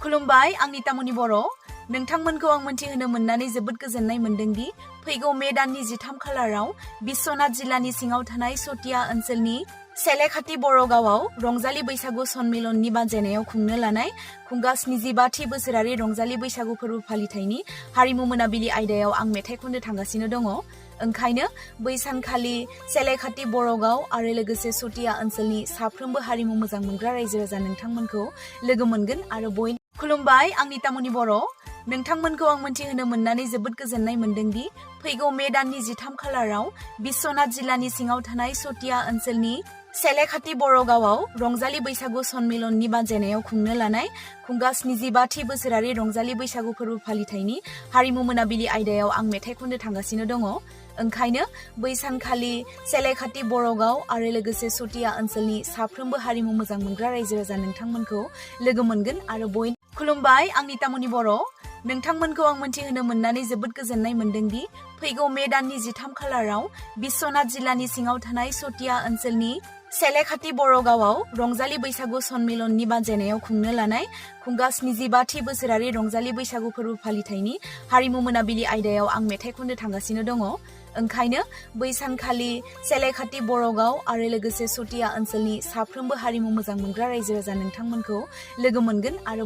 खुलुमबाय आंनि तामुनि बर' नोंथांमोनखौ आं मोनथिहोनो मोननानै जोबोद गोजोननाय मोनदोंदि फैगौ मे दाननि 13 खालाराव बिश्वनाथ जिल्लानि सिङाव थानाय सतिया ओनसोलनि सेलेखाथि बर'गावआव रंजालि बैसागु सन्मिलननि बानजायनायाव खुंनो लानाय खुंगा 75थि बोसोरारि रंजालि बैसागु फोरबो फालिथायनि हारिमु मोनाबिलि आयदायाव आं मेथाइ खननो थांगासिनो दङ। ओंखायनो बै सानखालि सेलेखाथि बर'गाव आरो लोगोसे सतिया ओनसोलनि साफ्रोमबो हारिमु मोजां मोनग्रा रायजो राजा नोंथांमोनखौ लोगो मोनगोन आरो खुलुमबाय आंनि तामुनि बर' नोंथांमोनखौ आं मोनथिहोनो मोननानै जोबोद गोजोननाय मोनदोंदि फैगौ मे दाननि 13 खालाराव बिश्वनाथ जिल्लानि सिङाव थानाय सतिया ओनसोलनि सेलेखाथि बर'गावआव रंजालि बैसागु सन्मिलननि बानजायनायाव खुंनो लानाय खुंगा 75थि बोसोरारि रंजालि बैसागु फोरबो फालिथायनि हारिमु मोनाबिलि आयदायाव आं मेथाइ खननो थांगासिनो दङ। ओंखायनो बै सानखालि सेलेखाथि बर'गाव आरो लोगोसे सतिया ओनसोलनि साफ्रोमबो हारिमु मोजां मोनग्रा रायजो राजा नोंथांमोनखौ लोगो मोनगोन आरो खुलुमबाय आंनि तामुनि बर' नोंथांमोनखौ आं मोनथिहोनो मोननानै जोबोद गोजोननाय मोनदोंदि फैगौ मे दाननि 13 खालाराव बिश्वनाथ जिल्लानि सिङाव थानाय सतिया ओनसोलनि सेलेखाथि बर'गावआव रंजालि बैसागु सन्मिलननि बानजायनायाव खुंनो लानाय खुंगा 75थि बोसोरारि रंजालि बैसागु फोरबो फालिथायनि हारिमु मोनाबिलि आयदायाव आं मेथाइ खननो थांगासिनो दङ। ओंखायनो बै सानखालि सेलेखाथि बर'गाव आरो लोगोसे सतिया ओनसोलनि साफ्रोमबो हारिमु मोजां मोनग्रा रायजो राजा नोंथांमोनखौ लोगो मोनगोन आरो